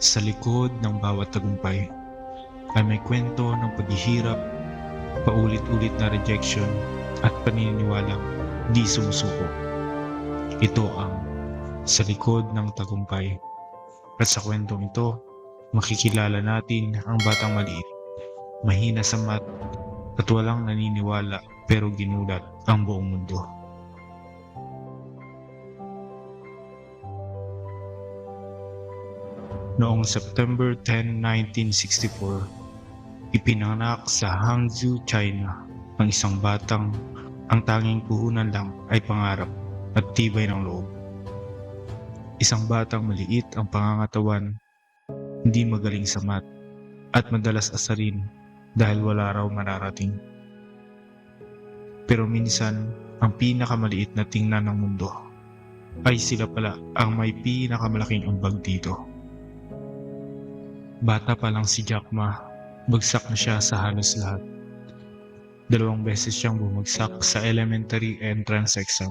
Sa likod ng bawat tagumpay ay may kwento ng paghihirap, paulit-ulit na rejection at paniniwalang di sumusuko. Ito ang Sa Likod ng Tagumpay. At sa kwentong ito, makikilala natin ang batang maliit, mahina sa math at walang naniniwala pero ginulat ang buong mundo. Noong September 10, 1964, ipinanganak sa Hangzhou, China ang isang batang ang tanging puhunan lang ay pangarap at tibay ng loob. Isang batang maliit ang pangangatawan, hindi magaling sa math at madalas asarin dahil wala raw mararating. Pero minsan, ang pinakamaliit na tingnan ng mundo ay sila pala ang may pinakamalaking ambag dito. Bata pa lang si Jack Ma, bagsak na siya sa halos lahat. 2 beses siyang bumagsak sa elementary entrance exam.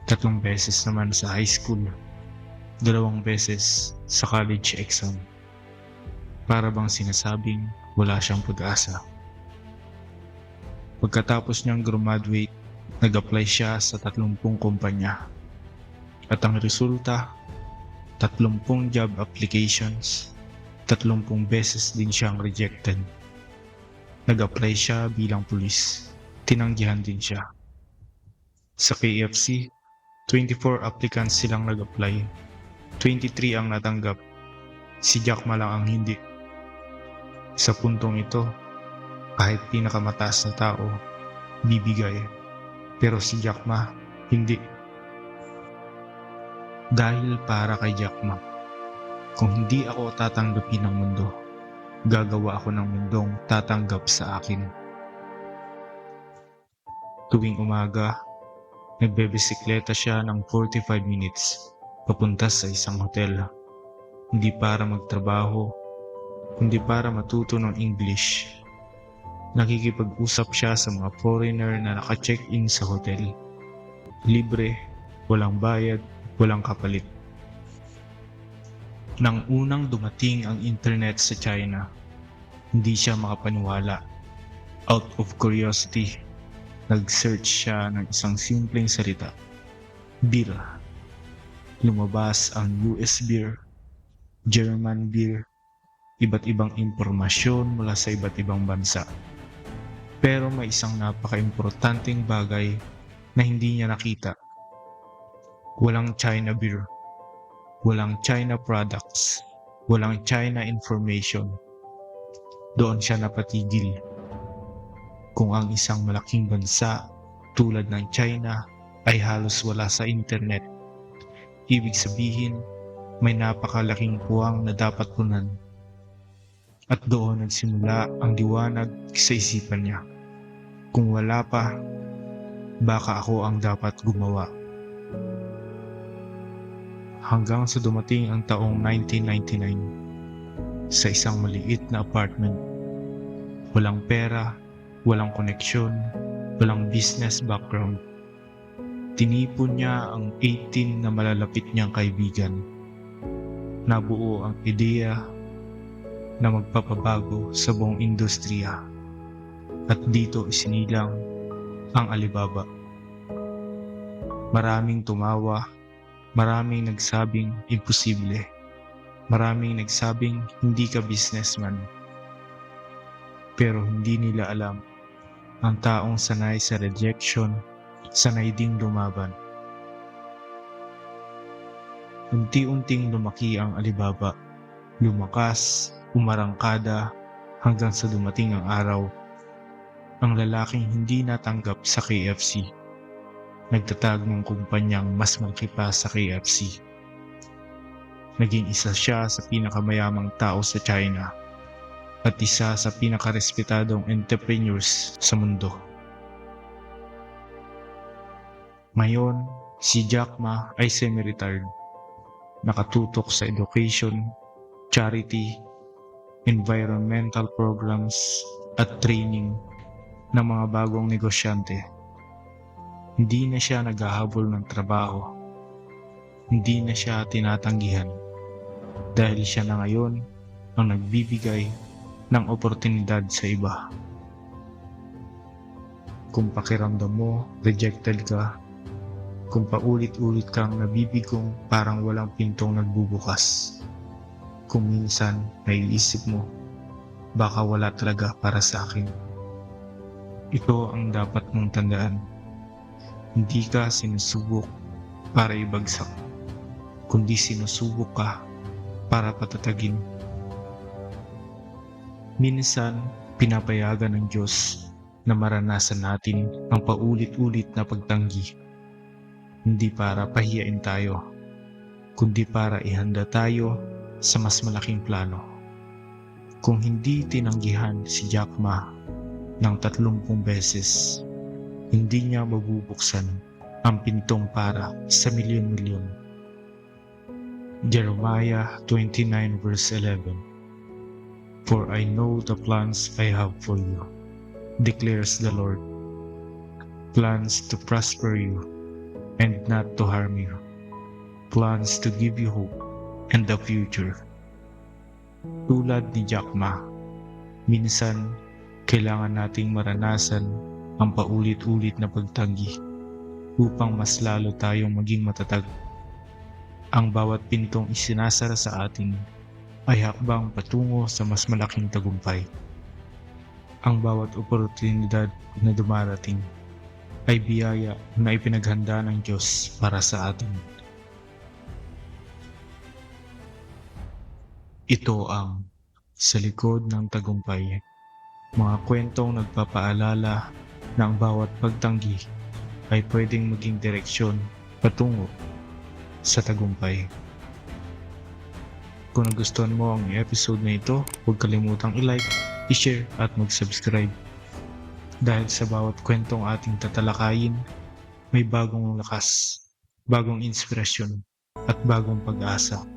3 beses naman sa high school. 2 beses sa college exam. Para bang sinasabing wala siyang pag-asa. Pagkatapos niyang graduate, nag-apply siya sa 30 kumpanya. At ang resulta, 30 job applications, 30 beses din siyang rejected. Nag-apply siya bilang pulis. Tinanggihan din siya. Sa KFC, 24 applicants silang nag-apply. 23 ang natanggap. Si Jack Ma lang ang hindi. Sa puntong ito, kahit pinakamataas na tao, bibigay. Pero si Jack Ma, hindi. Dahil para kay Jack Ma, kung hindi ako tatanggapin ng mundo, gagawa ako ng mundong tatanggap sa akin. Tuwing umaga, nagbebisikleta siya ng 45 minutes papunta sa isang hotel. Hindi para magtrabaho, kundi para matuto ng English. Nakikipag-usap siya sa mga foreigner na naka-check-in sa hotel. Libre, walang bayad, walang kapalit. Nang unang dumating ang internet sa China, hindi siya makapaniwala. Out of curiosity, nag-search siya ng isang simpleng salita. Beer. Lumabas ang US beer, German beer, iba't ibang impormasyon mula sa iba't ibang bansa. Pero may isang napaka-importanteng bagay na hindi niya nakita. Walang China beer. Walang China products, walang China information. Doon siya napatigil. Kung ang isang malaking bansa tulad ng China ay halos wala sa internet, ibig sabihin may napakalaking puwang na dapat punan. At doon nagsimula ang liwanag sa isipan niya. Kung wala pa, baka ako ang dapat gumawa. Hanggang sa dumating ang taong 1999 sa isang maliit na apartment. Walang pera, walang koneksyon, walang business background. Tinipon niya ang 18 na malalapit niyang kaibigan. Nabuo ang ideya na magpapabago sa buong industriya. At dito isinilang ang Alibaba. Maraming tumawa. Maraming nagsabing imposible. Maraming nagsabing hindi ka businessman. Pero hindi nila alam, ang taong sanay sa rejection, sanay ding lumaban. Unti-unting lumaki ang Alibaba. Lumakas, umarangkada, hanggang sa dumating ang araw. Ang lalaking hindi natanggap sa KFC. Nagtatag ng kumpanyang mas malaki pa sa KFC. Naging isa siya sa pinakamayamang tao sa China at isa sa pinakarespetadong entrepreneurs sa mundo. Ngayon, si Jack Ma ay semi-retired. Nakatutok sa education, charity, environmental programs at training ng mga bagong negosyante. Hindi na siya naghahabol ng trabaho. Hindi na siya tinatanggihan. dahil siya na ngayon ang nagbibigay ng oportunidad sa iba. Kung pakiramdam mo, rejected ka, kung paulit-ulit kang nabibigong parang walang pintong nagbubukas, kung minsan naiisip mo, baka wala talaga para sa akin. Ito ang dapat mong tandaan. Hindi ka sinusubok para ibagsak, kundi sinusubok ka para patatagin. Minsan, pinapayagan ng Diyos na maranasan natin ang paulit-ulit na pagtanggi. Hindi para pahiyain tayo, kundi para ihanda tayo sa mas malaking plano. Kung hindi tinanggihan si Jack Ma ng 30 beses, hindi niya mabubuksan ang pintong para sa milyon-milyon. Jeremiah 29 verse 11. For I know the plans I have for you, declares the Lord, plans to prosper you and not to harm you, plans to give you hope and a future. Tulad ni Jack Ma, minsan kailangan nating maranasan ang paulit-ulit na pagtanggi upang mas lalo tayong maging matatag. Ang bawat pintong isinasara sa atin ay hakbang patungo sa mas malaking tagumpay. Ang bawat oportunidad na dumarating ay biyaya na ipinaghanda ng Diyos para sa atin. Ito ang Sa Likod ng Tagumpay, mga kwentong nagpapaalala na ang bawat pagtanggi ay pwedeng maging direksyon patungo sa tagumpay. Kung nagustuhan mo ang episode na ito, huwag kalimutang i-like, i-share at mag-subscribe. Dahil sa bawat kwentong ating tatalakayin, may bagong lakas, bagong inspirasyon at bagong pag-asa.